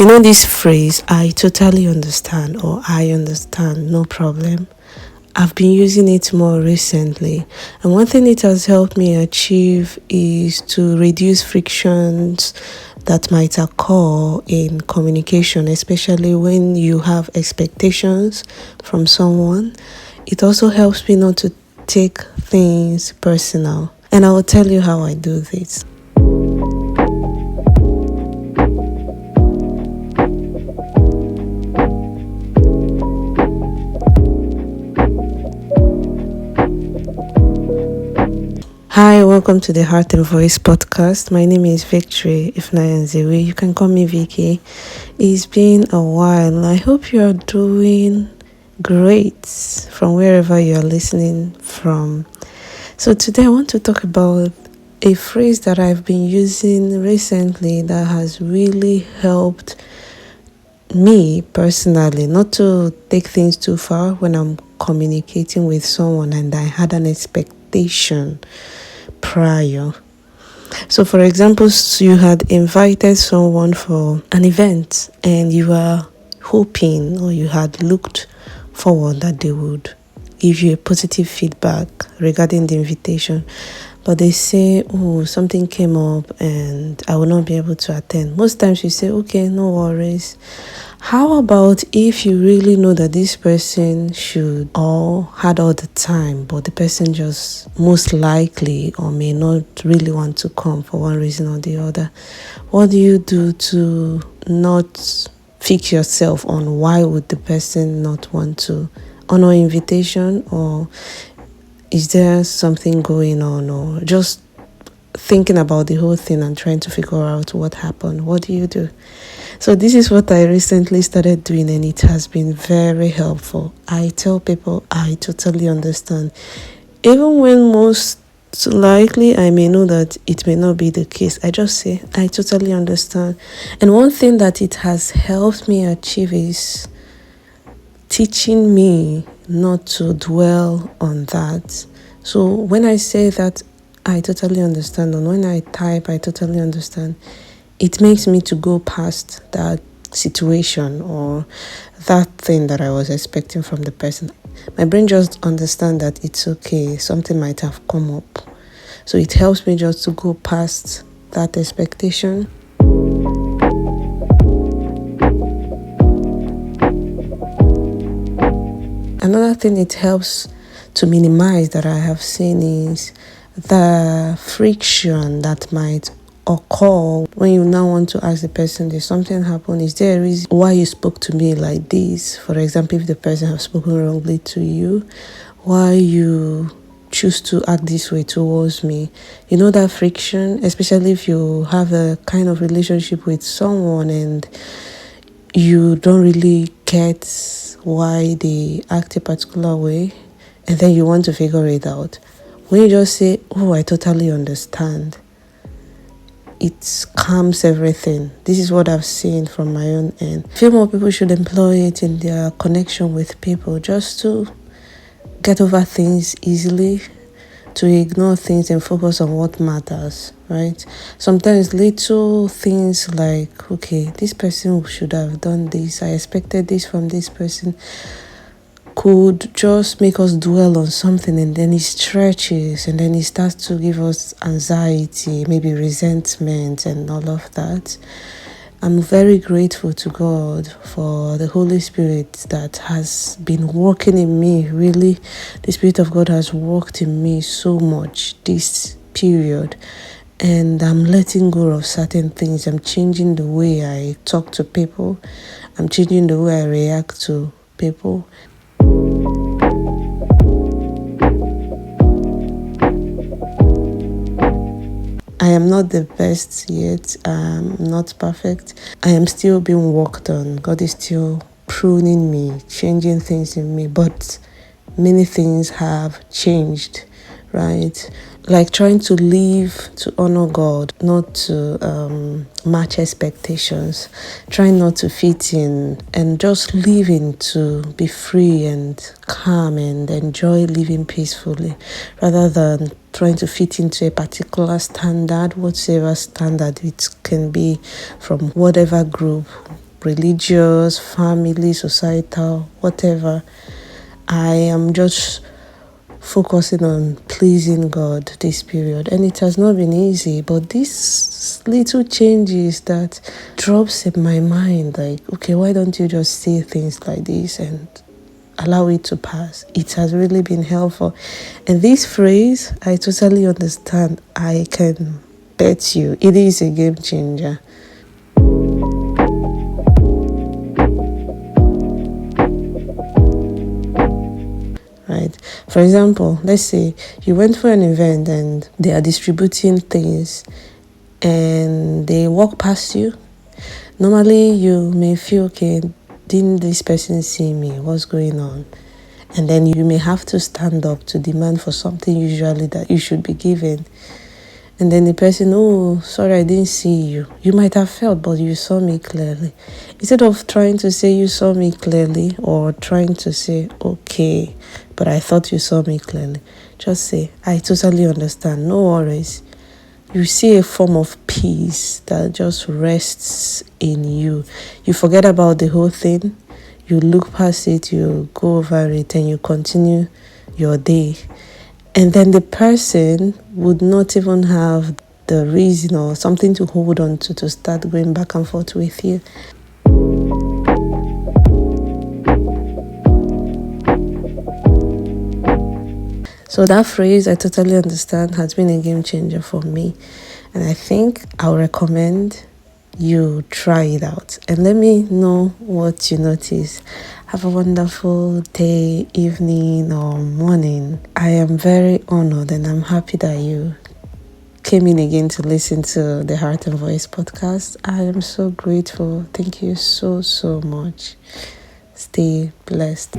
This phrase, I totally understand or I understand, no problem. I've been using it more recently. And one thing it has helped me achieve is to reduce frictions that might occur in communication, especially when you have expectations from someone. It also helps me not to take things personal. And I will tell you how I do this. Hi, welcome to the Heart and Voice podcast. My name is Victory, if not Nzewi. You can call me Vicky. It's been a while. I hope you're doing great from wherever you're listening from. So today I want to talk about a phrase that I've been using recently that has really helped me personally, not to take things too far when I'm communicating with someone and I had an expectation prior. So for example, you had invited someone for an event and you were hoping or you had looked forward that they would give you a positive feedback regarding the invitation, but they say, oh, something came up and I will not be able to attend. Most times you say, okay, no worries. How about if you really know that this person should or had all the time, but the person just most likely or may not really want to come for one reason or the other? What do you do to not fix yourself on why would the person not want to honor invitation, or is there something going on, or just thinking about the whole thing and trying to figure out what happened? What do you do? So this is what I recently started doing, and it has been very helpful. I tell people I totally understand. Even when most likely I may know that it may not be the case, I just say I totally understand. And one thing that it has helped me achieve is teaching me not to dwell on that. So when I say that I totally understand, and when I type I totally understand, it makes me to go past that situation or that thing that I was expecting from the person. My brain just understands that it's okay, something might have come up. So it helps me just to go past that expectation. Another thing it helps to minimize that I have seen is the friction that might occur when you now want to ask the person, did something happen? Is there a reason why you spoke to me like this? For example, if the person has spoken wrongly to you, why you choose to act this way towards me? That friction, especially if you have a kind of relationship with someone and you don't really get why they act a particular way, and then you want to figure it out. When you just say, oh, I totally understand, it calms everything. This is what I've seen from my own end. I feel more people should employ it in their connection with people, just to get over things easily, to ignore things and focus on what matters, right? Sometimes little things like, okay, this person should have done this, I expected this from this person, could just make us dwell on something, and then it stretches and then it starts to give us anxiety, maybe resentment and all of that. I'm very grateful to God for the Holy Spirit that has been working in me. Really, the Spirit of God has worked in me so much this period, and I'm letting go of certain things. I'm changing the way I talk to people. I'm changing the way I react to people. I am not the best yet. I'm not perfect. I am still being worked on. God is still pruning me, changing things in me, but many things have changed, right? Like trying to live to honor God, not to match expectations, trying not to fit in, and just living to be free and calm and enjoy living peacefully, rather than trying to fit into a particular standard, whatever standard it can be from whatever group, religious, family, societal, whatever. I am just focusing on pleasing God this period, and it has not been easy, but these little changes that drops in my mind, like, okay, why don't you just say things like this and allow it to pass? It has really been helpful. And this phrase, I totally understand. I can bet you it is a game changer. Right? For example, let's say you went for an event and they are distributing things and they walk past you. Normally, you may feel, okay, didn't this person see me? What's going on? And then you may have to stand up to demand for something usually that you should be given. And then the person, oh, sorry, I didn't see you. You might have felt, but you saw me clearly. Instead of trying to say you saw me clearly or trying to say, okay, but I thought you saw me clearly, just say, I totally understand. No worries. You see a form of peace that just rests in you. You forget about the whole thing. You look past it, you go over it, and you continue your day. And then the person would not even have the reason or something to hold on to start going back and forth with you. So that phrase, I totally understand, has been a game changer for me. And I think I'll recommend you try it out. And let me know what you notice. Have a wonderful day, evening, or morning. I am very honored and I'm happy that you came in again to listen to the Heart and Voice podcast. I am so grateful. Thank you so much. Stay blessed.